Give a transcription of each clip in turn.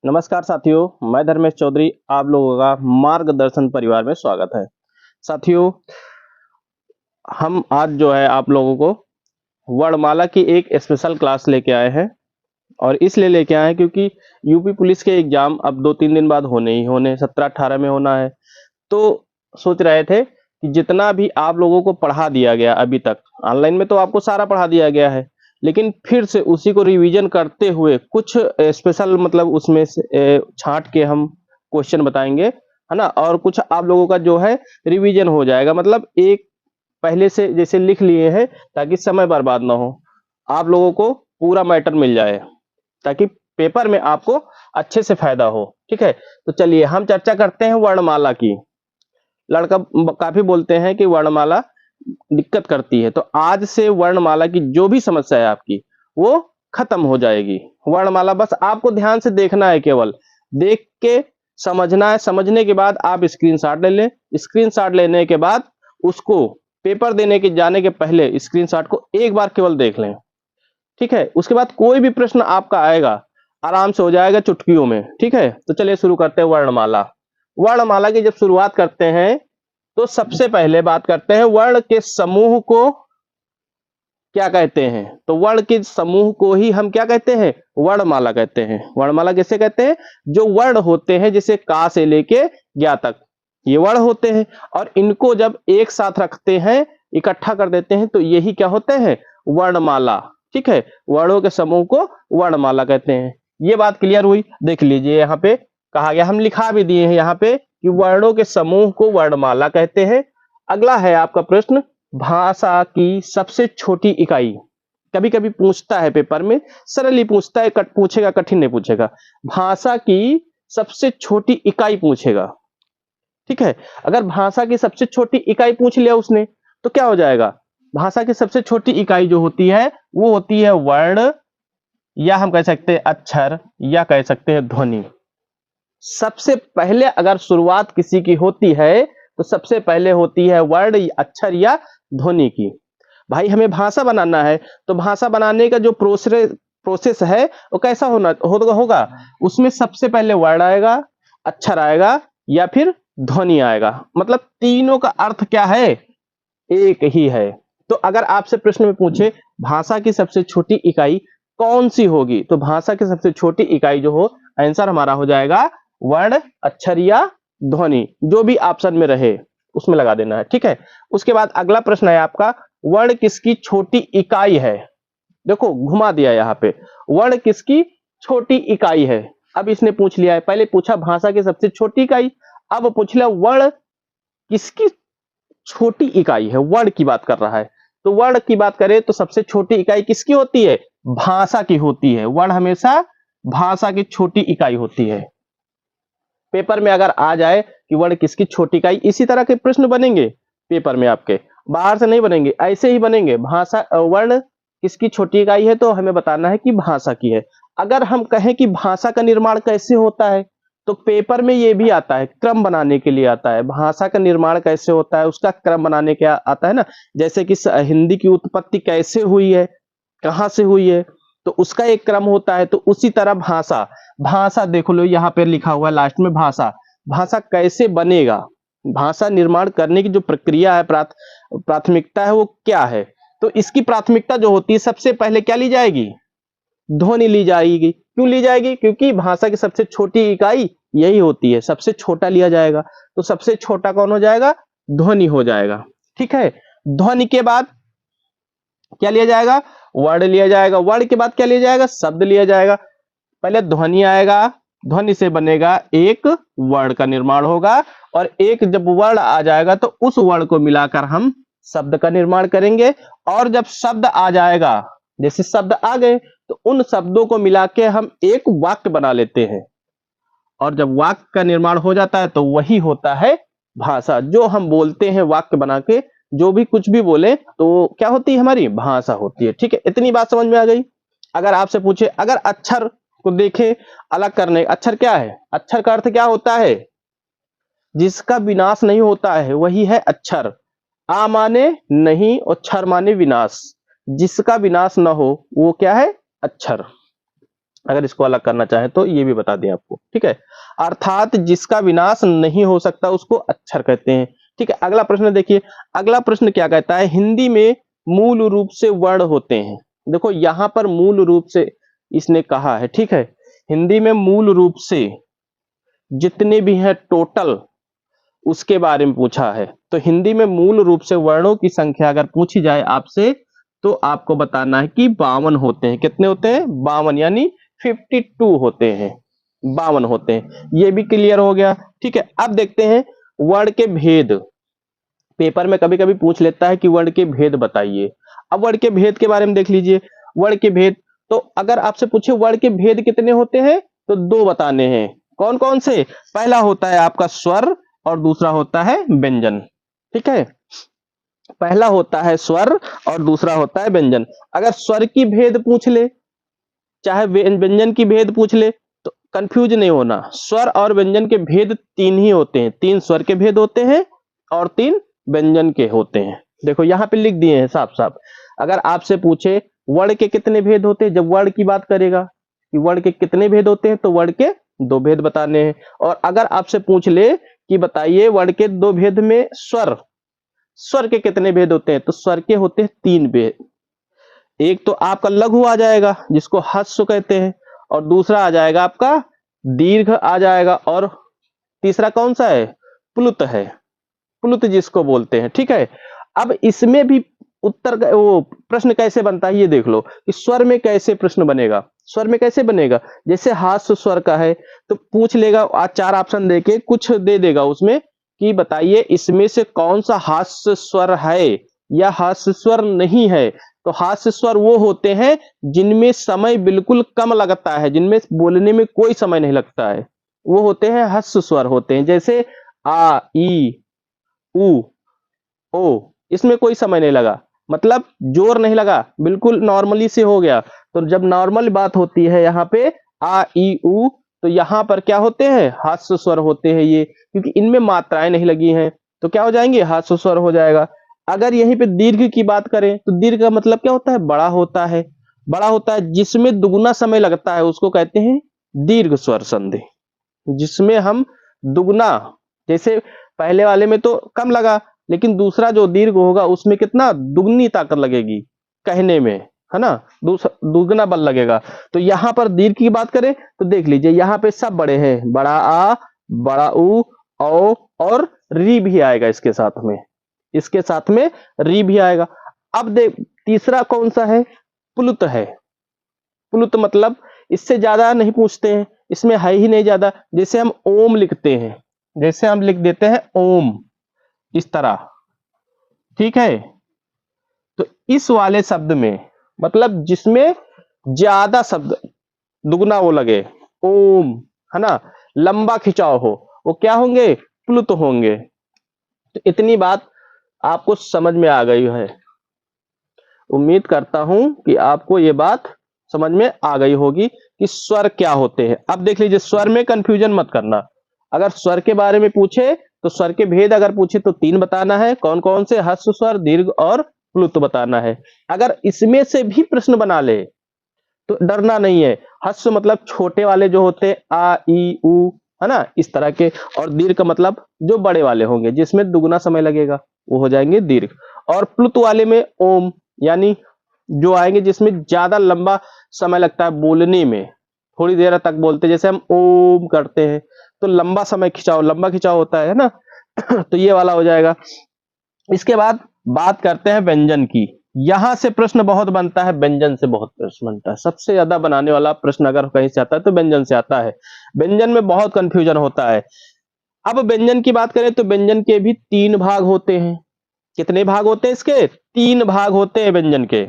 नमस्कार साथियों, मैं धर्मेश चौधरी आप लोगों का मार्गदर्शन परिवार में स्वागत है। साथियों, हम आज जो है आप लोगों को वर्णमाला की एक स्पेशल क्लास लेके आए हैं और इसलिए लेके आए हैं क्योंकि यूपी पुलिस के एग्जाम अब 2-3 दिन बाद होने ही होने 17-18 में होना है। तो सोच रहे थे कि जितना भी आप लोगों को पढ़ा दिया गया अभी तक, ऑनलाइन में तो आपको सारा पढ़ा दिया गया है, लेकिन फिर से उसी को रिवीजन करते हुए कुछ स्पेशल मतलब उसमें से छाँट के हम क्वेश्चन बताएँगे, है ना? और कुछ आप लोगों का जो है रिवीजन हो जाएगा मतलब एक पहले से जैसे लिख लिए हैं ताकि समय बर्बाद ना हो। आप लोगों को पूरा मैटर मिल जाए, ताकि पेपर में आपको अच्छे से फ़ायदा हो, ठीक है? तो चलिए हम चर्चा करते हैं वर्णमाला की। लड़का काफी बोलते हैं कि वर्णमाला दिक्कत करती है, तो आज से वर्णमाला की जो भी समस्या है आपकी वो खत्म हो जाएगी। वर्णमाला बस आपको ध्यान से देखना है, केवल देख के समझना है। समझने के बाद आप स्क्रीनशॉट ले लें। स्क्रीनशॉट लेने के बाद उसको पेपर देने के जाने के पहले स्क्रीनशॉट को एक बार केवल देख लें, ठीक है? उसके बाद कोई भी प्रश्न आपका आएगा आराम से हो जाएगा चुटकियों में, ठीक है? तो चलिए शुरू करते हैं वर्णमाला। वर्णमाला की जब शुरुआत करते हैं तो सबसे पहले बात करते हैं वर्ण के समूह को क्या कहते हैं। तो वर्ण के समूह को ही हम क्या कहते हैं? वर्णमाला कहते हैं। वर्णमाला किसे कहते हैं? जो वर्ण होते हैं जैसे का से लेके ज्ञा तक, ये वर्ण होते हैं और इनको जब एक साथ रखते हैं, इकट्ठा कर देते हैं तो यही क्या होते हैं? वर्णमाला, ठीक है? वर्णों के समूह को वर्णमाला कहते हैं। ये बात क्लियर हुई। देख लीजिए यहाँ पे कहा गया, हम लिखा भी दिए हैं यहाँ पे कि वर्णों के समूह को वर्णमाला कहते हैं। अगला है आपका प्रश्न, भाषा की सबसे छोटी इकाई। कभी कभी पूछता है पेपर में, सरल ही पूछता है, पूछेगा कठिन नहीं पूछेगा। भाषा की सबसे छोटी इकाई पूछेगा, ठीक है? अगर भाषा की सबसे छोटी इकाई पूछ लिया उसने तो क्या हो जाएगा? भाषा की सबसे छोटी इकाई जो होती है वो होती है वर्ण, या हम कह सकते हैं अक्षर, या कह सकते हैं ध्वनि। सबसे पहले अगर शुरुआत किसी की होती है तो सबसे पहले होती है वर्ण, अक्षर या ध्वनि की। भाई हमें भाषा बनाना है तो भाषा बनाने का जो प्रोसेस है वो कैसा होगा? उसमें सबसे पहले वर्ण आएगा, अक्षर आएगा या फिर ध्वनि आएगा। मतलब तीनों का अर्थ क्या है? एक ही है। तो अगर आपसे प्रश्न में पूछे भाषा की सबसे छोटी इकाई कौन सी होगी, तो भाषा की सबसे छोटी इकाई जो हो, आंसर हमारा हो जाएगा वर्ण, अक्षर या ध्वनि। जो भी ऑप्शन में रहे उसमें लगा देना है, ठीक है? उसके बाद अगला प्रश्न है आपका, वर्ण किसकी छोटी इकाई है? देखो घुमा दिया यहाँ पे, वर्ण किसकी छोटी इकाई है। अब इसने पूछ लिया है, पहले पूछा भाषा की सबसे छोटी इकाई, अब पूछ लिया वर्ण किसकी छोटी इकाई है। वर्ण की बात कर रहा है, तो वर्ण की बात करें तो सबसे छोटी इकाई किसकी होती है? भाषा की होती है। वर्ण हमेशा भाषा की छोटी इकाई होती है। पेपर में अगर आ जाए कि वर्ण किसकी छोटी इकाई, इसी तरह के प्रश्न बनेंगे पेपर में आपके, बाहर से नहीं बनेंगे, ऐसे ही बनेंगे। भाषा वर्ण किसकी छोटी इकाई है तो हमें बताना है कि भाषा की है। अगर हम कहें कि भाषा का निर्माण कैसे होता है तो पेपर में ये भी आता है, क्रम बनाने के लिए आता है। भाषा का निर्माण कैसे होता है उसका क्रम बनाने के आता है ना। जैसे कि हिंदी की उत्पत्ति कैसे हुई है, कहाँ से हुई है, तो उसका एक क्रम होता है। तो उसी तरह भाषा, भाषा देखो लो यहाँ पे लिखा हुआ है लास्ट में, भाषा, भाषा कैसे बनेगा, भाषा निर्माण करने की जो प्रक्रिया है, प्राथमिकता है वो क्या है। तो इसकी प्राथमिकता जो होती है सबसे पहले क्या ली जाएगी? ध्वनि ली जाएगी। क्यों ली जाएगी? क्योंकि भाषा की सबसे छोटी इकाई यही होती है, सबसे छोटा लिया जाएगा। तो सबसे छोटा कौन हो जाएगा? ध्वनि हो जाएगा, ठीक है? ध्वनि के बाद क्या लिया जाएगा? वर्ण लिया जाएगा। वर्ण के बाद क्या लिया जाएगा? शब्द लिया जाएगा। पहले ध्वनि आएगा, ध्वनि से बनेगा एक वर्ण का निर्माण होगा, और एक जब वर्ण आ जाएगा तो उस वर्ण को मिलाकर हम शब्द का निर्माण करेंगे। और जब शब्द आ जाएगा, जैसे शब्द आ गए तो उन शब्दों को मिला के हम एक वाक्य बना लेते हैं। और जब वाक्य का निर्माण हो जाता है तो वही होता है भाषा। जो हम बोलते हैं वाक्य बना के, जो भी कुछ भी बोले तो क्या होती है? हमारी भाषा होती है, ठीक है? इतनी बात समझ में आ गई। अगर आपसे पूछे, अगर अक्षर को देखें अलग करने, अक्षर क्या है? अक्षर का अर्थ क्या होता है? जिसका विनाश नहीं होता है वही है अक्षर। आ माने नहीं और क्षर माने विनाश, जिसका विनाश न हो वो क्या है? अक्षर। अगर इसको अलग करना चाहे तो ये भी बता दें आपको, ठीक है। अर्थात जिसका विनाश नहीं हो सकता उसको अक्षर कहते हैं, ठीक है। अगला प्रश्न देखिए, अगला प्रश्न क्या कहता है, हिंदी में मूल रूप से वर्ण होते हैं। देखो यहां पर मूल रूप से इसने कहा है, ठीक है। हिंदी में मूल रूप से जितने भी हैं टोटल, उसके बारे में पूछा है। तो हिंदी में मूल रूप से वर्णों की संख्या अगर पूछी जाए आपसे, तो आपको बताना है कि 52 होते हैं। कितने होते हैं? 52, यानी 52 होते हैं, 52 होते हैं। ये भी क्लियर हो गया, ठीक है। अब देखते हैं वर्ण के भेद। पेपर में कभी कभी पूछ लेता है कि वर्ण के भेद बताइए। अब वर्ण के भेद के बारे में देख लीजिए। वर्ण के भेद, तो अगर आपसे पूछे वर्ण के भेद कितने होते हैं, तो 2 बताने हैं। कौन कौन से? पहला होता है आपका स्वर और दूसरा होता है व्यंजन, ठीक है। पहला होता है स्वर और दूसरा होता है व्यंजन। अगर स्वर की भेद पूछ ले, चाहे व्यंजन की भेद पूछ ले, तो कंफ्यूज नहीं होना। स्वर और व्यंजन के भेद 3 ही होते हैं। 3 स्वर के भेद होते हैं और 3 व्यंजन के होते हैं। देखो यहाँ पे लिख दिए हैं साफ साफ। अगर आपसे पूछे वर्ण के कितने भेद होते हैं, जब वर्ण की बात करेगा कि वर्ण के कितने भेद होते हैं, तो वर्ण के 2 भेद बताने हैं। और अगर आपसे पूछ ले कि बताइए वर्ण के 2 भेद में स्वर, स्वर के कितने भेद होते हैं, तो स्वर के होते हैं 3 भेद। एक तो आपका लघु आ जाएगा जिसको ह्रस्व कहते हैं, और दूसरा आ जाएगा आपका दीर्घ आ जाएगा, और तीसरा कौन सा है? प्लुत है, प्लुत जिसको बोलते हैं, ठीक है। अब इसमें भी उत्तर वो प्रश्न कैसे बनता है ये देख लो कि स्वर में कैसे प्रश्न बनेगा। स्वर में कैसे बनेगा? जैसे हास्य स्वर का है तो पूछ लेगा, आज 4 ऑप्शन देके कुछ दे देगा उसमें कि बताइए इसमें से कौन सा हास्य स्वर है या हास्य स्वर नहीं है। तो हास्य स्वर वो होते हैं जिनमें समय बिल्कुल कम लगता है, जिनमें बोलने में कोई समय नहीं लगता है, वो होते हैं हास्य स्वर होते हैं। जैसे आ, ई, उ, ओ, इसमें कोई समय नहीं लगा, मतलब जोर नहीं लगा, बिल्कुल नॉर्मली से हो गया। तो जब नॉर्मल बात होती है यहाँ पे आ, ई, उ, तो यहाँ पर क्या होते हैं? हास्य स्वर होते हैं ये, क्योंकि इनमें मात्राएं नहीं लगी हैं, तो क्या हो जाएंगे? हास्य स्वर हो जाएगा। अगर यहीं पे दीर्घ की बात करें तो दीर्घ का मतलब क्या होता है? बड़ा होता है। बड़ा होता है जिसमें दुगुना समय लगता है उसको कहते हैं दीर्घ स्वर संधि। जिसमें हम दुगना, जैसे पहले वाले में तो कम लगा, लेकिन दूसरा जो दीर्घ होगा उसमें कितना दुगनी ताकत लगेगी कहने में, है ना, दुगना बल लगेगा। तो यहां पर दीर्घ की बात करें तो देख लीजिए यहाँ पे सब बड़े हैं, बड़ा आ, बड़ा उ, औ और री भी आएगा इसके साथ में, इसके साथ में री भी आएगा। अब देख तीसरा कौन सा है? प्लुत है। प्लुत मतलब इससे ज्यादा नहीं पूछते हैं, इसमें है ही नहीं ज्यादा। जैसे हम ओम लिखते हैं, जैसे हम लिख देते हैं ओम इस तरह, ठीक है। तो इस वाले शब्द में मतलब जिसमें ज्यादा शब्द दुगना वो लगे, ओम, है ना, लंबा खिंचाव हो, वो क्या होंगे? प्लुत होंगे। तो इतनी बात आपको समझ में आ गई है। उम्मीद करता हूं कि आपको ये बात समझ में आ गई होगी कि स्वर क्या होते हैं। अब देख लीजिए, स्वर में कंफ्यूजन मत करना। अगर स्वर के बारे में पूछे तो स्वर के भेद अगर पूछे तो 3 बताना है। कौन कौन से? ह्रस्व स्वर, दीर्घ और प्लुत बताना है। अगर इसमें से भी प्रश्न बना ले तो डरना नहीं है। ह्रस्व मतलब छोटे वाले जो होते हैं आ, ई, उ, है ना, इस तरह के, और दीर्घ का मतलब जो बड़े वाले होंगे जिसमें दुगना समय लगेगा वो हो जाएंगे दीर्घ। और प्लुत वाले में ओम, यानी जो आएंगे जिसमें ज्यादा लंबा समय लगता है बोलने में, थोड़ी देर तक बोलते हैं, जैसे हम ओम करते हैं तो लंबा समय खिंचाव, लंबा खिंचाव होता है ना तो ये वाला हो जाएगा। इसके बाद बात करते हैं व्यंजन की। यहां से प्रश्न बहुत बनता है, व्यंजन से बहुत प्रश्न बनता है। सबसे ज्यादा बनाने वाला प्रश्न अगर कहीं से आता है तो व्यंजन से आता है। व्यंजन में बहुत कंफ्यूजन होता है। अब व्यंजन की बात करें तो व्यंजन के भी 3 भाग होते हैं। कितने भाग होते हैं इसके? 3 भाग होते हैं व्यंजन के,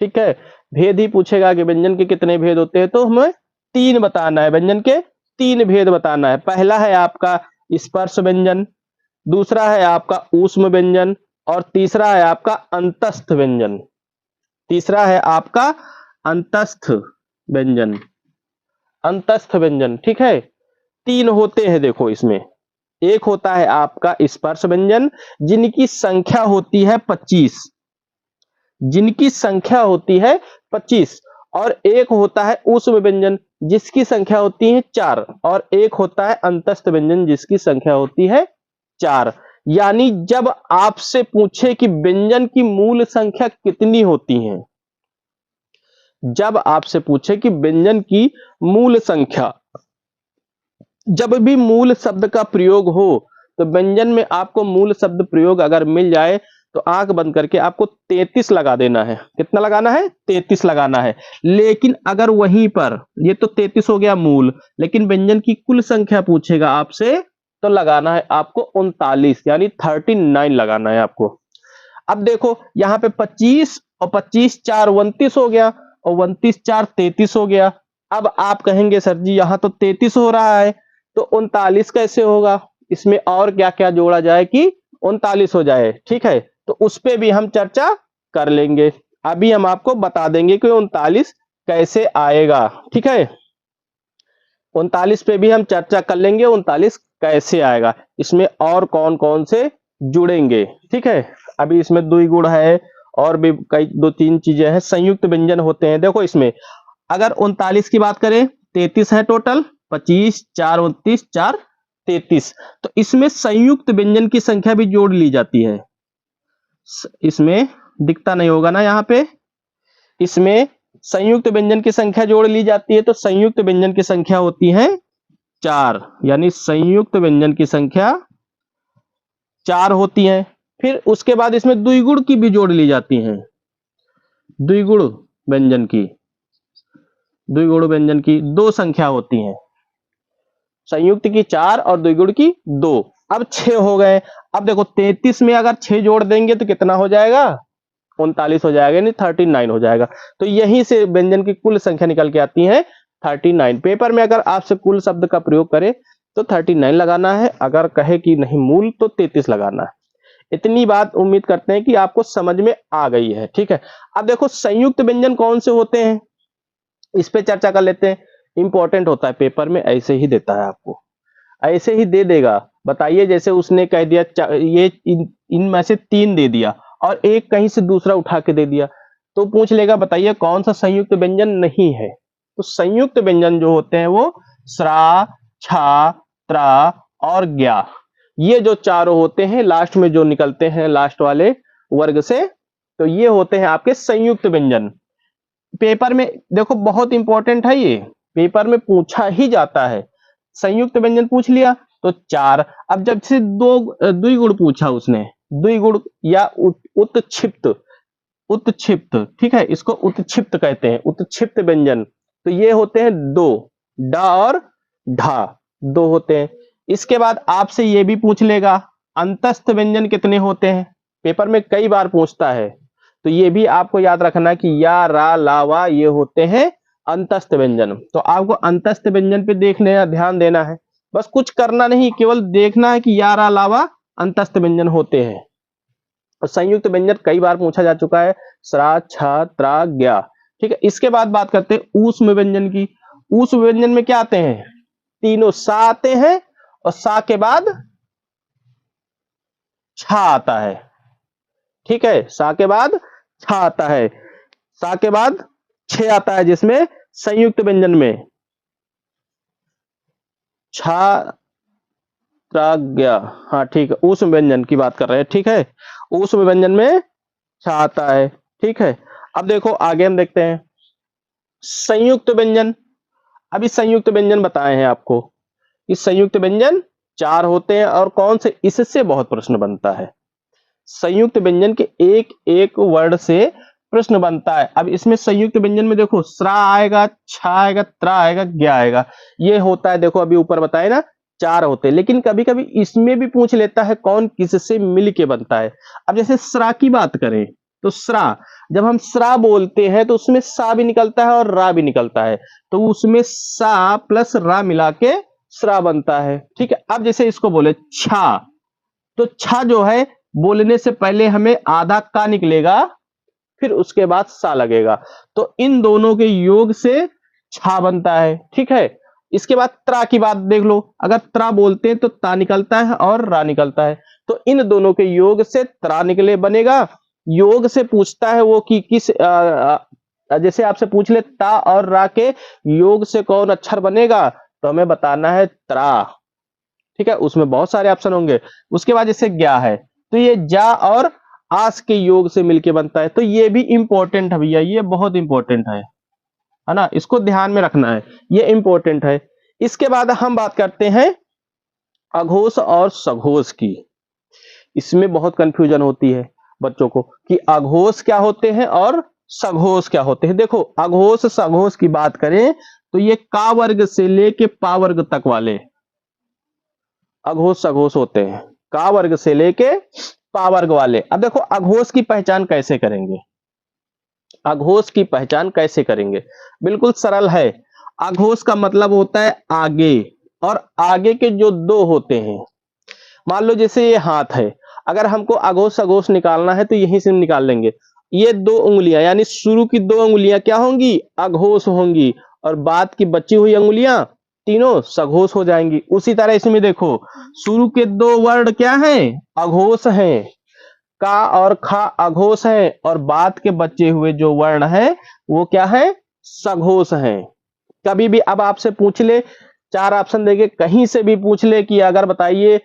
ठीक है। भेद ही पूछेगा कि व्यंजन के कितने भेद होते हैं, तो हमें 3 बताना है। व्यंजन के 3 भेद बताना है। पहला है आपका स्पर्श व्यंजन, दूसरा है आपका ऊष्म व्यंजन, और तीसरा है आपका अंतस्थ व्यंजन। तीसरा है आपका अंतस्थ व्यंजन, अंतस्थ व्यंजन, ठीक है। 3 होते हैं देखो इसमें। एक होता है आपका स्पर्श व्यंजन जिनकी संख्या होती है 25, जिनकी संख्या होती है 25, और एक होता है ऊष्म व्यंजन जिसकी संख्या होती है 4, और एक होता है अंतस्थ व्यंजन जिसकी संख्या होती है 4। यानी जब आपसे पूछे कि व्यंजन की मूल संख्या कितनी होती है, जब आपसे पूछे कि व्यंजन की मूल संख्या, जब भी मूल शब्द का प्रयोग हो तो व्यंजन में आपको मूल शब्द प्रयोग अगर मिल जाए तो आंख बंद करके आपको 33 लगा देना है। कितना लगाना है? 33 लगाना है। लेकिन अगर वहीं पर, ये तो 33 हो गया मूल, लेकिन व्यंजन की कुल संख्या पूछेगा आपसे तो लगाना है आपको 39, यानी 39 लगाना है आपको। अब देखो यहाँ पे 25 और 25 4 29 हो गया, और 29 4 33 हो गया। अब आप कहेंगे सर जी यहाँ तो 33 हो रहा है तो 39 कैसे होगा? इसमें और क्या क्या जोड़ा जाए कि 39 हो जाए, ठीक है, तो उस पे भी हम चर्चा कर लेंगे। अभी हम आपको बता देंगे कि 39 कैसे आएगा, ठीक है। 39 पे भी हम चर्चा कर लेंगे, 39 कैसे आएगा, इसमें और कौन कौन से जुड़ेंगे, ठीक है। अभी इसमें द्विगुण है और भी कई 2-3 चीजें हैं, संयुक्त व्यंजन होते हैं। देखो इसमें अगर 39 की बात करें, 33 है टोटल, 25 4 29 4 33, तो इसमें संयुक्त व्यंजन की संख्या भी जोड़ ली जाती है। इसमें दिखता नहीं होगा ना यहाँ पे, इसमें संयुक्त व्यंजन की संख्या जोड़ ली जाती है, तो संयुक्त व्यंजन की संख्या होती है 4, यानी संयुक्त व्यंजन की संख्या 4 होती है। फिर उसके बाद इसमें द्विगुण की भी जोड़ ली जाती है, द्विगुण व्यंजन की, द्विगुण व्यंजन की 2 संख्या होती है, संयुक्त की 4 और द्विगुण की 2। अब 6 हो गए। अब देखो 33 में अगर 6 जोड़ देंगे तो कितना हो जाएगा? 39 हो जाएगा, यानी 39 हो जाएगा। तो यहीं से व्यंजन की कुल संख्या निकल के आती है 39। पेपर में अगर आपसे कुल शब्द का प्रयोग करे तो 39 लगाना है, अगर कहे कि नहीं मूल तो 33 लगाना है। इतनी बात उम्मीद करते हैं कि आपको समझ में आ गई है, ठीक है। अब देखो संयुक्त व्यंजन कौन से होते हैं, इस पे चर्चा कर लेते हैं। इंपॉर्टेंट होता है, पेपर में ऐसे ही देता है आपको, ऐसे ही दे देगा। बताइए, जैसे उसने कह दिया ये इनमें से 3 दे दिया और एक कहीं से दूसरा उठा के दे दिया, तो पूछ लेगा बताइए कौन सा संयुक्त व्यंजन नहीं है। तो संयुक्त व्यंजन जो होते हैं वो स्रा, छा, त्रा और ज्ञा, ये जो चारों होते हैं लास्ट में जो निकलते हैं लास्ट वाले वर्ग से, तो ये होते हैं आपके संयुक्त व्यंजन। पेपर में देखो बहुत इंपॉर्टेंट है, ये पेपर में पूछा ही जाता है। संयुक्त व्यंजन पूछ लिया तो 4। अब जब से द्विगुण पूछा उसने, द्विगुण या उत्क्षिप्त, उत्क्षिप्त, ठीक है, इसको उत्क्षिप्त कहते हैं, उत्क्षिप्त व्यंजन, तो ये होते हैं 2, डा और ढा, 2 होते हैं। इसके बाद आपसे ये भी पूछ लेगा अंतस्थ व्यंजन कितने होते हैं, पेपर में कई बार पूछता है, तो ये भी आपको याद रखना है कि या, रा, ला, वा ये होते हैं अंतस्थ व्यंजन। तो आपको अंतस्थ व्यंजन पे देखने ध्यान देना है, बस कुछ करना नहीं, केवल देखना है कि या, रा, ला, वा अंतस्थ व्यंजन होते हैं। और संयुक्त व्यंजन कई बार पूछा जा चुका है, स्रा, छा, त्रा, ज्ञा, ठीक है। इसके बाद बात करते हैं ऊष्म व्यंजन की। ऊष्म व्यंजन में क्या आते हैं? तीनों सा आते हैं और सा के बाद छा आता है, ठीक है, सा के बाद छा आता है, सा के बाद छे आता है, जिसमें संयुक्त व्यंजन में छा, त्रा, ज्ञा, हाँ ठीक है, ऊष्म व्यंजन की बात कर रहे हैं, ठीक है, ऊष्म व्यंजन में छा आता है, ठीक है। अब देखो आगे हम देखते हैं संयुक्त व्यंजन। अभी संयुक्त व्यंजन बताए हैं आपको, इस संयुक्त व्यंजन 4 होते हैं, और कौन से, इससे बहुत प्रश्न बनता है। संयुक्त व्यंजन के एक एक वर्ड से प्रश्न बनता है। अब इसमें संयुक्त व्यंजन में देखो स्रा आएगा, छा आएगा, त्रा आएगा, ज्ञा आएगा, ये होता है। देखो अभी ऊपर बताए ना 4 होते हैं, लेकिन कभी कभी इसमें भी पूछ लेता है कौन किससे मिल के बनता है। अब जैसे स्रा की बात करें तो स्रा, जब हम स्रा बोलते हैं तो उसमें सा भी निकलता है और रा भी निकलता है, तो उसमें सा प्लस रा मिला के स्रा बनता है, ठीक है। अब जैसे इसको बोले छा, तो छा जो है बोलने से पहले हमें आधा का निकलेगा, फिर उसके बाद सा लगेगा, तो इन दोनों के योग से छा बनता है, ठीक है। इसके बाद त्रा की बात देख लो, अगर त्रा बोलते हैं तो ता निकलता है और रा निकलता है, तो इन दोनों के योग से त्रा निकले बनेगा। योग से पूछता है वो कि किस जैसे आपसे पूछ ले ता और रा के योग से कौन अक्षर बनेगा, तो हमें बताना है त्रा। ठीक है, उसमें बहुत सारे ऑप्शन होंगे। उसके बाद जैसे ज्ञा है, तो ये जा और आस के योग से मिलके बनता है, तो ये भी इंपॉर्टेंट है भैया, ये बहुत इंपॉर्टेंट है ना, इसको ध्यान में रखना है, ये इंपॉर्टेंट है। इसके बाद हम बात करते हैं अघोष और सघोष की। इसमें बहुत कंफ्यूजन होती है बच्चों को कि अघोष क्या होते हैं और सघोष क्या होते हैं। देखो अघोष सघोष की बात करें तो ये का वर्ग से लेके पा वर्ग तक वाले अघोष सघोष होते हैं, का वर्ग से लेके पा वर्ग वाले। अब देखो अघोष की पहचान कैसे करेंगे, अघोष की पहचान कैसे करेंगे, बिल्कुल सरल है। अघोष का मतलब होता है आगे, और आगे के जो दो होते हैं, मान लो जैसे ये हाथ है, अगर हमको अघोष सघोष निकालना है तो यहीं से निकाल लेंगे। ये दो उंगलियां यानी शुरू की दो उंगलियां क्या होंगी, अघोष होंगी, और बाद की बची हुई उंगलियां तीनों सघोष हो जाएंगी। उसी तरह इसमें देखो शुरू के दो वर्ण क्या हैं, अघोष हैं, का और खा अघोष हैं, और बाद के बचे हुए जो वर्ण हैं वो क्या है, सघोष हैं। कभी भी अब आपसे पूछ ले, चार ऑप्शन देके कहीं से भी पूछ ले कि अगर बताइए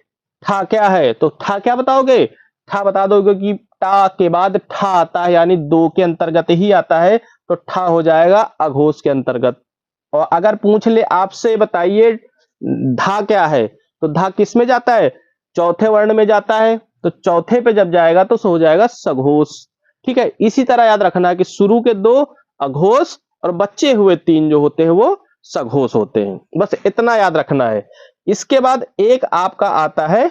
ठा क्या है, तो ठा क्या बताओगे, ठा बता दोगे कि टा के बाद ठा आता है, यानी दो के अंतर्गत ही आता है, तो ठा हो जाएगा अघोष के अंतर्गत। और अगर पूछ ले आपसे बताइए धा क्या है, तो धा किस में जाता है, चौथे वर्ण में जाता है, तो चौथे पे जब जाएगा तो हो जाएगा सघोष। ठीक है, इसी तरह याद रखना कि शुरू के दो अघोष और बचे हुए तीन जो होते हैं वो सघोष होते हैं, बस इतना याद रखना है। इसके बाद एक आपका आता है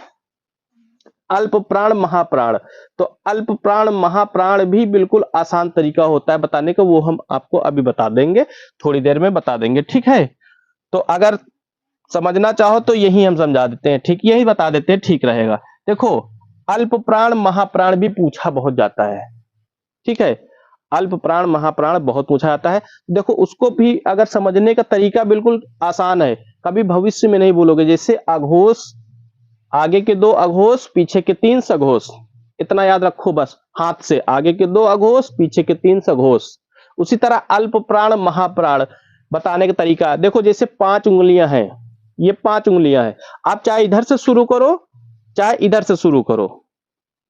अल्प प्राण महाप्राण। तो अल्प प्राण महाप्राण भी बिल्कुल आसान तरीका होता है बताने का, वो हम आपको अभी बता देंगे, थोड़ी देर में बता देंगे। ठीक है, तो अगर समझना चाहो तो यही हम समझा देते हैं, ठीक, यही बता देते हैं, ठीक रहेगा। देखो अल्प प्राण महाप्राण भी पूछा बहुत जाता है। ठीक है, अल्प प्राण महाप्राण बहुत पूछा जाता है। देखो उसको भी अगर समझने का तरीका बिल्कुल आसान है, कभी भविष्य में नहीं बोलोगे। जैसे अघोष, आगे के दो अघोष पीछे के तीन सघोष, इतना याद रखो बस, हाथ से आगे के दो अघोष पीछे के तीन सघोष। उसी तरह अल्प प्राण महाप्राण बताने का तरीका देखो, जैसे 5 उंगलियां हैं, ये 5 उंगलियां हैं, आप चाहे इधर से शुरू करो चाहे इधर से शुरू करो,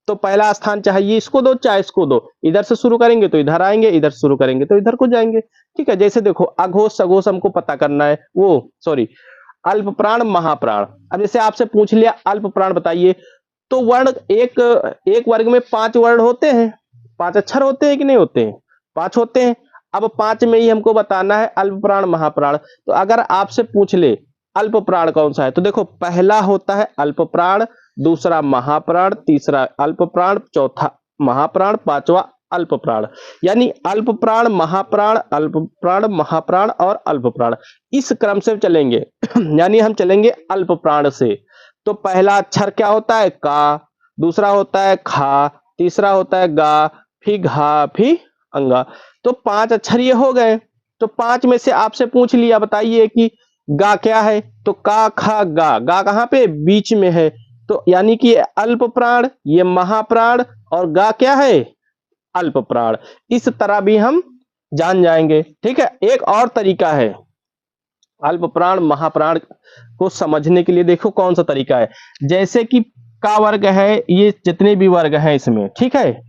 तो पहला स्थान चाहिए इसको दो चाहे इसको दो, इधर से शुरू करेंगे तो इधर आएंगे, इधर से शुरू करेंगे तो इधर को जाएंगे। ठीक है, जैसे देखो अघोष सघोष हमको पता करना है, वो सॉरी अल्प प्राण महाप्राण। अब जैसे आपसे पूछ लिया अल्प प्राण बताइए, तो वर्ण एक वर्ग में 5 वर्ण होते हैं, 5 अक्षर होते हैं कि नहीं होते हैं, 5 होते हैं। अब 5 में ही हमको बताना है अल्प प्राण महाप्राण। तो अगर आपसे पूछ ले अल्प प्राण कौन सा है, तो देखो पहला होता है अल्प प्राण, दूसरा महाप्राण, तीसरा अल्प प्राण, चौथा महाप्राण, पांचवा अल्प प्राण। यानी अल्प प्राण महाप्राण, अल्प प्राण महाप्राण और अल्प प्राण, इस क्रम से चलेंगे। यानी हम चलेंगे अल्प प्राण से। तो पहला अक्षर क्या होता है, का, दूसरा होता है खा, तीसरा होता है गा, फिर घा, फिर अंगा। तो 5 अक्षर ये हो गए। तो 5 में से आपसे पूछ लिया बताइए कि गा क्या है, तो का खा गा, गा कहां पे, बीच में है, तो यानी कि अल्प प्राण, ये महाप्राण, और गा क्या है, अल्प प्राण। इस तरह भी हम जान जाएंगे। ठीक है, एक और तरीका है अल्प प्राण महाप्राण को समझने के लिए, देखो कौन सा तरीका है। जैसे कि का वर्ग है, ये जितने भी वर्ग हैं इसमें, ठीक है,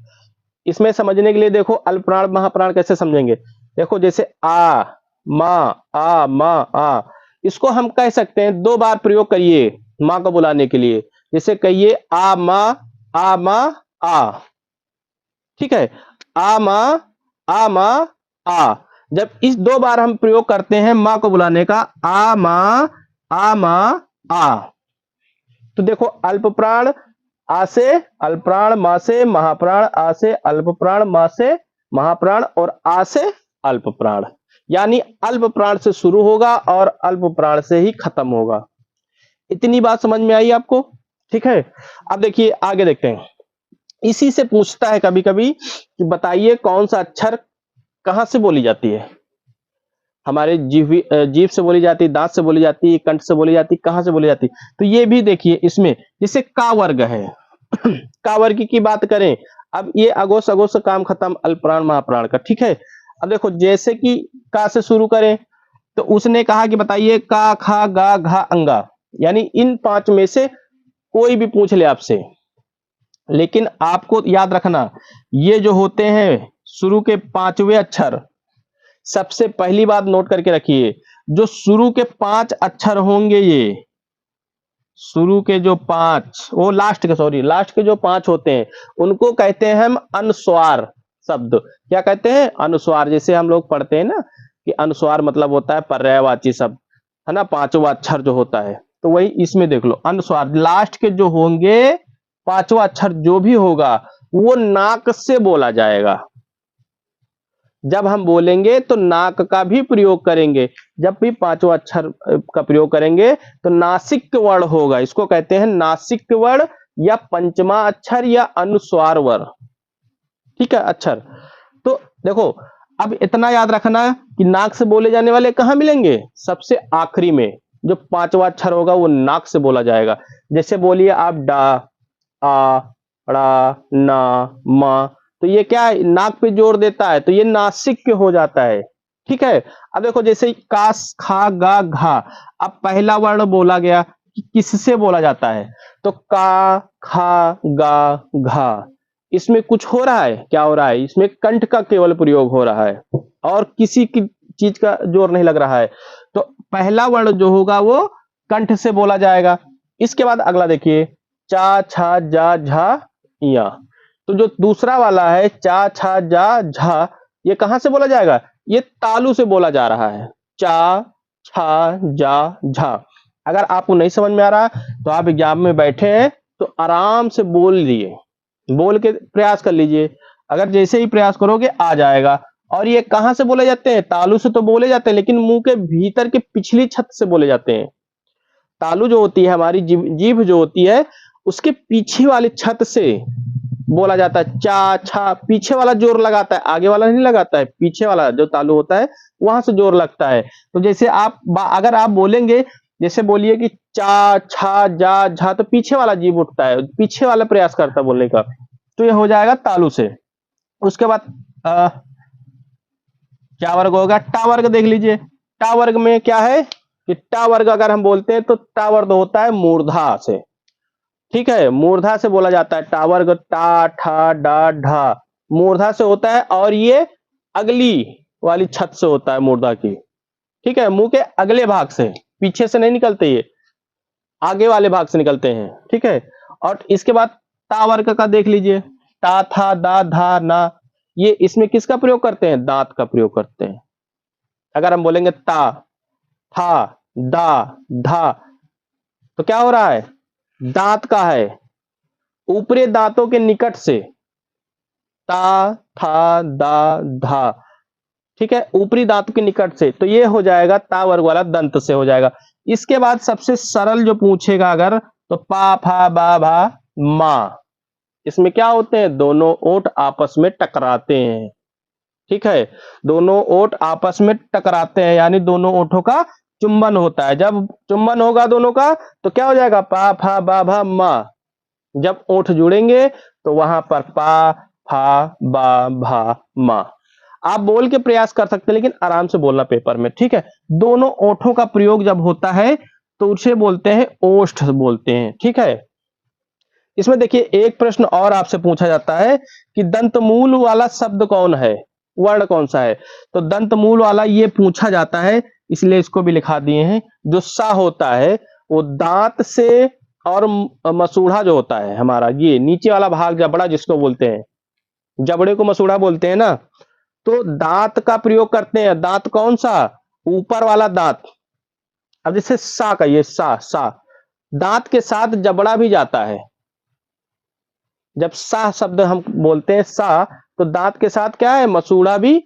इसमें समझने के लिए देखो अल्प प्राण महाप्राण कैसे समझेंगे। देखो जैसे आ मा आ, इसको हम कह सकते हैं 2 बार प्रयोग करिए माँ को बुलाने के लिए। जैसे कहिए आ मा आ, ठीक है, आ मा आ। जब इस 2 बार हम प्रयोग करते हैं माँ को बुलाने का, आ मा आ, तो देखो अल्प प्राण आ से, अल्प प्राण मा से, महाप्राण आ से, अल्प प्राण मा से महाप्राण, और आ से अल्प प्राण। यानी अल्प प्राण से शुरू होगा और अल्प प्राण से ही खत्म होगा। इतनी बात समझ में आई आपको? ठीक है, अब देखिए आगे देखते हैं। इसी से पूछता है कभी कभी कि बताइए कौन सा अक्षर कहां से बोली जाती है। हमारे जीभ से बोली जाती है, दांत से बोली जाती है, कंठ से बोली जाती है, कहां से बोली जाती है। तो ये भी देखिए इसमें, जैसे का वर्ग है का वर्ग की बात करें, अब ये अघोष सघोष काम खत्म अल्प प्राण महाप्राण का। ठीक है, अब देखो जैसे कि का से शुरू करें तो उसने कहा कि बताइए का खा गा घा अंगा, यानी इन 5 में से कोई भी पूछ ले आपसे, लेकिन आपको याद रखना ये जो होते हैं शुरू के 5वें अक्षर, सबसे पहली बात नोट करके रखिए, जो शुरू के 5 अक्षर होंगे, ये शुरू के जो 5, वो लास्ट के, सॉरी लास्ट के जो 5 होते हैं उनको कहते हैं हम अनुस्वार शब्द। क्या कहते हैं? अनुस्वार। जैसे हम लोग पढ़ते हैं ना कि अनुस्वार मतलब होता है पर्यायवाची शब्द, है ना, 5वां अक्षर जो होता है, तो वही इसमें देख लो अनुस्वार, लास्ट के जो होंगे 5वां अक्षर जो भी होगा वो नाक से बोला जाएगा। जब हम बोलेंगे तो नाक का भी प्रयोग करेंगे, जब भी 5वां अक्षर का प्रयोग करेंगे तो नासिक वर्ण होगा, इसको कहते हैं नासिक वर्ण या पंचमा अक्षर या अनुस्वार वर्ण। ठीक है अक्षर। तो देखो अब इतना याद रखना कि नाक से बोले जाने वाले कहां मिलेंगे? सबसे आखिरी में जो 5वां अक्षर होगा वो नाक से बोला जाएगा। जैसे बोलिए आप डा, आ, ड़ा, ना, मा, तो ये क्या है? नाक पे जोर देता है तो ये नासिक हो जाता है। ठीक है। अब देखो जैसे कास खा गा घा, अब पहला वर्ण बोला गया कि किससे बोला जाता है, तो का खा गा घा, इसमें कुछ हो रहा है? क्या हो रहा है? इसमें कंठ का केवल प्रयोग हो रहा है और किसी की चीज का जोर नहीं लग रहा है, तो पहला वर्ण जो होगा वो कंठ से बोला जाएगा। इसके बाद अगला देखिए चा छा जा झा या, तो जो दूसरा वाला है चा छा जा झा, ये कहां से बोला जाएगा? ये तालु से बोला जा रहा है, चा छा जा झा। अगर आपको नहीं समझ में आ रहा तो आप एग्जाम में बैठे हैं तो आराम से बोल लिए, बोल के प्रयास कर लीजिए, अगर जैसे ही प्रयास करोगे आ जाएगा। और ये कहां से बोले जाते हैं? तालु से तो बोले जाते हैं लेकिन मुंह के भीतर के पिछली छत से बोले जाते हैं। तालु जो होती है हमारी जीभ जो होती है उसके पीछे वाली छत से बोला जाता है। चा छा पीछे वाला जोर लगाता है, आगे वाला नहीं लगाता है, पीछे वाला जो तालु होता है वहां से जोर लगता है। तो जैसे आप अगर आप बोलेंगे, जैसे बोलिए कि चा छा जा झा, तो पीछे वाला जीभ उठता है, पीछे वाला प्रयास करता है बोलने का, तो ये हो जाएगा तालु से। उसके बाद क्या वर्ग होगा? टा वर्ग देख लीजिए। टा वर्ग में क्या है कि टा वर्ग अगर हम बोलते हैं तो टा वर्ग होता है मूर्धा से। ठीक है, मूर्धा से बोला जाता है टा वर्ग, टा ठा डा ढा मूर्धा से होता है और ये अगली वाली छत से होता है मूर्धा की। ठीक है, मुंह के अगले भाग से, पीछे से नहीं निकलते, ये आगे वाले भाग से निकलते हैं। ठीक है, और इसके बाद ता वर्ग का देख लीजिए, ता था दा धा ना, ये इसमें किसका प्रयोग करते हैं? दांत का प्रयोग करते हैं। अगर हम बोलेंगे ता था दा धा, तो क्या हो रहा है? दांत का है, ऊपरी दांतों के निकट से, ता था दा धा। ठीक है, ऊपरी दांत के निकट से, तो ये हो जाएगा ता वर्ग वाला दंत से हो जाएगा। इसके बाद सबसे सरल जो पूछेगा अगर, तो पा फा बा भा मा, इसमें क्या होते हैं? दोनों ओठ आपस में टकराते हैं। ठीक है, दोनों ओठ आपस में टकराते हैं यानी दोनों ओठों का चुंबन होता है। जब चुंबन होगा दोनों का तो क्या हो जाएगा? पा फा बा भा मा। जब ओठ जुड़ेंगे तो वहां पर पा फा बा भा मा। आप बोल के प्रयास कर सकते हैं लेकिन आराम से बोलना पेपर में। ठीक है, दोनों ओठों का प्रयोग जब होता है तो उसे बोलते हैं ओष्ठ बोलते हैं। ठीक है, इसमें देखिए एक प्रश्न और आपसे पूछा जाता है कि दंतमूल वाला शब्द कौन है, वर्ण कौन सा है? तो दंतमूल वाला ये पूछा जाता है, इसलिए इसको भी लिखा दिए हैं। जो सा होता है वो दांत से, और मसूड़ा जो होता है हमारा, ये नीचे वाला भाग जबड़ा जिसको बोलते हैं, जबड़े को मसूड़ा बोलते हैं ना, तो दांत का प्रयोग करते हैं। दांत कौन सा? ऊपर वाला दांत। अब जैसे सा का, ये सा सा, दांत के साथ जबड़ा भी जाता है। जब सा शब्द हम बोलते हैं सा, तो दांत के साथ क्या है? मसूड़ा भी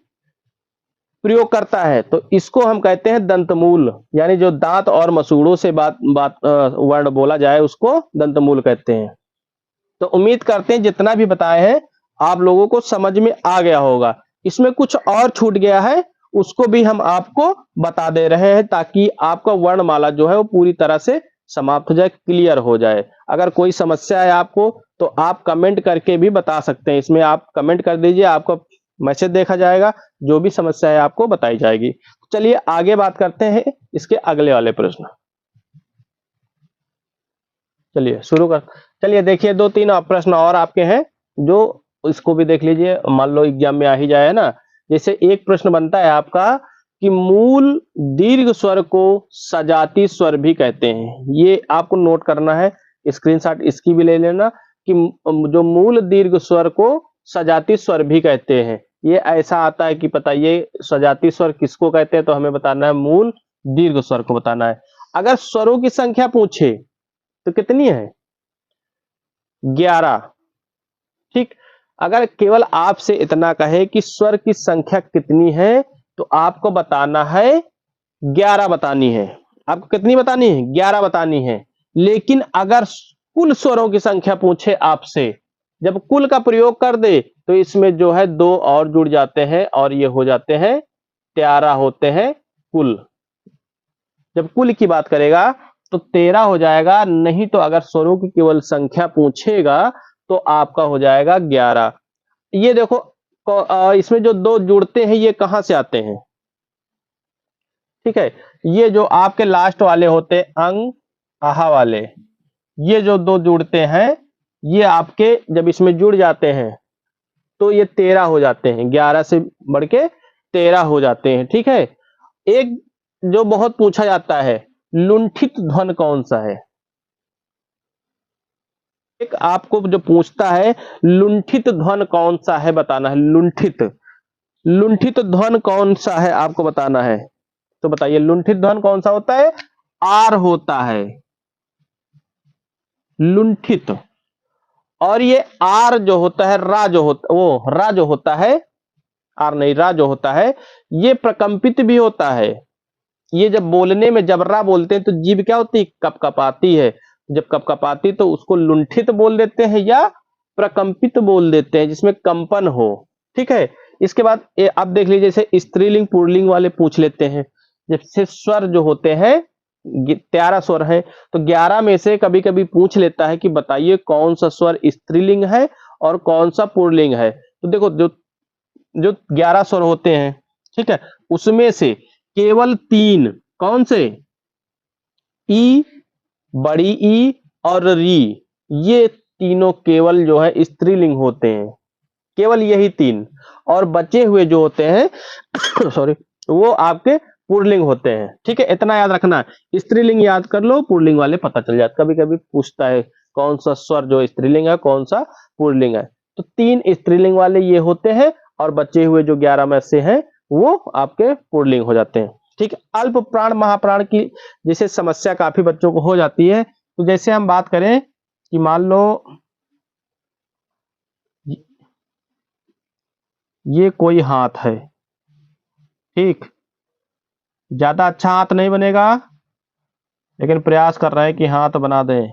प्रयोग करता है, तो इसको हम कहते हैं दंतमूल, यानी जो दांत और मसूड़ों से वर्ण बोला जाए उसको दंतमूल कहते हैं। तो उम्मीद करते हैं जितना भी बताए हैं आप लोगों को समझ में आ गया होगा। इसमें कुछ और छूट गया है उसको भी हम आपको बता दे रहे हैं ताकि आपका वर्णमाला जो है वो पूरी तरह से समाप्त हो जाए, क्लियर हो जाए। अगर कोई समस्या है आपको तो आप कमेंट करके भी बता सकते हैं, इसमें आप कमेंट कर दीजिए, आपका मैसेज देखा जाएगा, जो भी समस्या है आपको बताई जाएगी। चलिए आगे बात करते हैं इसके अगले वाले प्रश्न। चलिए शुरू कर, चलिए देखिए 2-3 प्रश्न और आपके हैं, जो इसको भी देख लीजिए, मान लो एग्जाम में आ ही जाए ना। जैसे एक प्रश्न बनता है आपका कि मूल दीर्घ स्वर को सजाती स्वर भी कहते हैं। ये आपको नोट करना है, स्क्रीनशॉट इसकी भी ले लेना कि जो मूल दीर्घ स्वर को सजाती स्वर भी कहते हैं। ये ऐसा आता है कि बताइए सजाती स्वर किसको कहते हैं, तो हमें बताना है मूल दीर्घ स्वर को बताना है। अगर स्वरों की संख्या पूछे तो कितनी है? 11। ठीक, अगर केवल आपसे इतना कहे कि स्वर की संख्या कितनी है, तो आपको बताना है 11 बतानी है। आपको कितनी बतानी है? 11 बतानी है। लेकिन अगर कुल स्वरों की संख्या पूछे आपसे, जब कुल का प्रयोग कर दे तो इसमें जो है 2 और जुड़ जाते हैं और ये हो जाते हैं 13 होते हैं कुल। जब कुल की बात करेगा तो 13 हो जाएगा, नहीं तो अगर स्वरों की केवल संख्या पूछेगा तो आपका हो जाएगा 11। ये देखो इसमें जो 2 जुड़ते हैं ये कहां से आते हैं? ठीक है, ये जो आपके लास्ट वाले होते हैं अंग आहा वाले, ये जो 2 जुड़ते हैं ये आपके जब इसमें जुड़ जाते हैं तो ये 13 हो जाते हैं, 11 से बढ़ के 13 हो जाते हैं। ठीक है, एक जो बहुत पूछा जाता है, लुंठित ध्वन कौन सा है? एक आपको जो पूछता है लुंठित ध्वन कौन सा है बताना है। लुंठित, लुंठित ध्वन कौन सा है आपको बताना है, तो बताइए लुंठित ध्वन कौन सा होता है? आर होता है लुंठित। और ये आर जो होता है, रा जो होता, वो रा जो होता है, आर नहीं रा जो होता है, ये प्रकंपित भी होता है। ये जब बोलने में जब रा बोलते हैं तो जीभ क्या होती है? कपकपाती है। जब कपकपाती तो उसको लुंठित बोल देते हैं या प्रकंपित बोल देते हैं, जिसमें कंपन हो। ठीक है, इसके बाद आप देख लीजिए, जैसे स्त्रीलिंग पुल्लिंग वाले पूछ लेते हैं। जैसे स्वर जो होते हैं 13 स्वर है, तो 11 में से कभी कभी पूछ लेता है कि बताइए कौन सा स्वर स्त्रीलिंग है और कौन सा पुल्लिंग है। तो देखो जो जो 11 स्वर होते हैं, ठीक है, उसमें से केवल 3 कौन से? ई, बड़ी ई और री, ये तीनों केवल जो है स्त्रीलिंग होते हैं, केवल यही 3। और बचे हुए जो होते हैं सॉरी, वो आपके पुल्लिंग होते हैं। ठीक है, इतना याद रखना है। स्त्रीलिंग याद कर लो, पुल्लिंग वाले पता चल जाता, कभी कभी पूछता है कौन सा स्वर जो स्त्रीलिंग है कौन सा पुल्लिंग है। तो 3 स्त्रीलिंग वाले ये होते हैं और बचे हुए जो 11 में से हैं वो आपके पुल्लिंग हो जाते हैं। ठीक है, अल्प प्राण महाप्राण की जैसे समस्या काफी बच्चों को हो जाती है। तो जैसे हम बात करें कि मान लो ये कोई हाथ है, ठीक, ज्यादा अच्छा हाथ नहीं बनेगा, लेकिन प्रयास कर रहे हैं कि हाथ बना दें।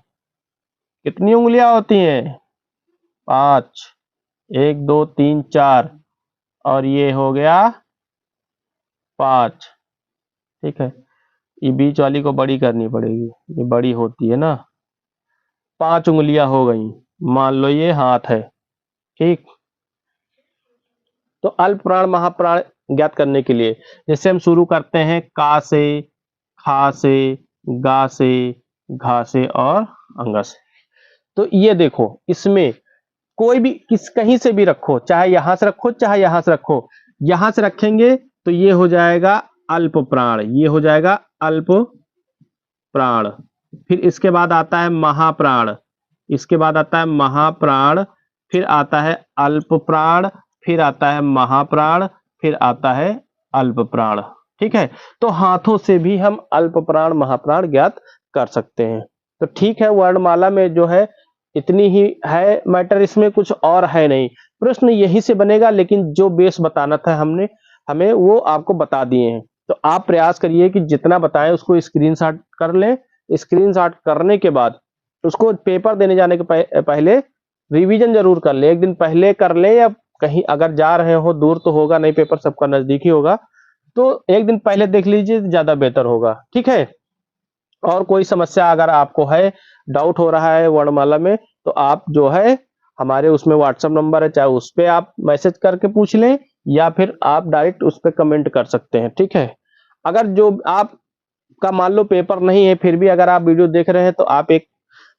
कितनी उंगलियां होती हैं? 5, 1 2 3 4, और ये हो गया 5। ठीक है, ये बीच वाली को बड़ी करनी पड़ेगी, ये बड़ी होती है ना। 5 उंगलियां हो गई, मान लो ये हाथ है। ठीक, तो अल्प प्राण महाप्राण ज्ञात करने के लिए जैसे हम शुरू करते हैं का से, खा से, गा से, घा से और अंगा से। तो ये देखो, इसमें कोई भी कहीं से भी रखो, चाहे यहां से रखो चाहे यहां से रखो। यहां से रखेंगे तो ये हो जाएगा अल्प प्राण, ये हो जाएगा अल्प प्राण। फिर इसके बाद आता है महाप्राण, इसके बाद आता है महाप्राण, फिर आता है अल्प प्राण, फिर आता है महाप्राण, फिर आता है अल्प प्राण। ठीक है, तो हाथों से भी हम अल्प प्राण महाप्राण ज्ञात कर सकते हैं। तो ठीक है, वर्णमाला में जो है इतनी ही है मैटर, इसमें कुछ और है नहीं। प्रश्न यही से बनेगा, लेकिन जो बेस बताना था हमने हमें वो आपको बता दिए हैं। तो आप प्रयास करिए कि जितना बताएं उसको स्क्रीनशॉट कर लें। स्क्रीनशॉट करने के बाद उसको पेपर देने जाने के पहले रिवीजन जरूर कर ले, एक दिन पहले कर ले, या कहीं अगर जा रहे हो दूर तो होगा नहीं, पेपर सबका नजदीक ही होगा, तो एक दिन पहले देख लीजिए, ज्यादा बेहतर होगा। ठीक है, और कोई समस्या अगर आपको है, डाउट हो रहा है वर्णमाला में, तो आप जो है हमारे उसमें व्हाट्सएप नंबर है, चाहे उस पर आप मैसेज करके पूछ लें, या फिर आप डायरेक्ट उस पर कमेंट कर सकते हैं, ठीक है। अगर जो आपका मान लो पेपर नहीं है, फिर भी अगर आप वीडियो देख रहे हैं तो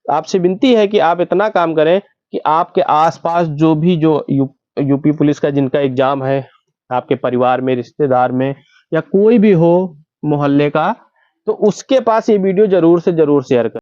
आपसे विनती है कि आप इतना काम करें कि आपके आसपास जो भी यूपी पुलिस का जिनका एग्जाम है, आपके परिवार में, रिश्तेदार में, या कोई भी हो मोहल्ले का, तो उसके पास ये वीडियो जरूर से जरूर शेयर करें।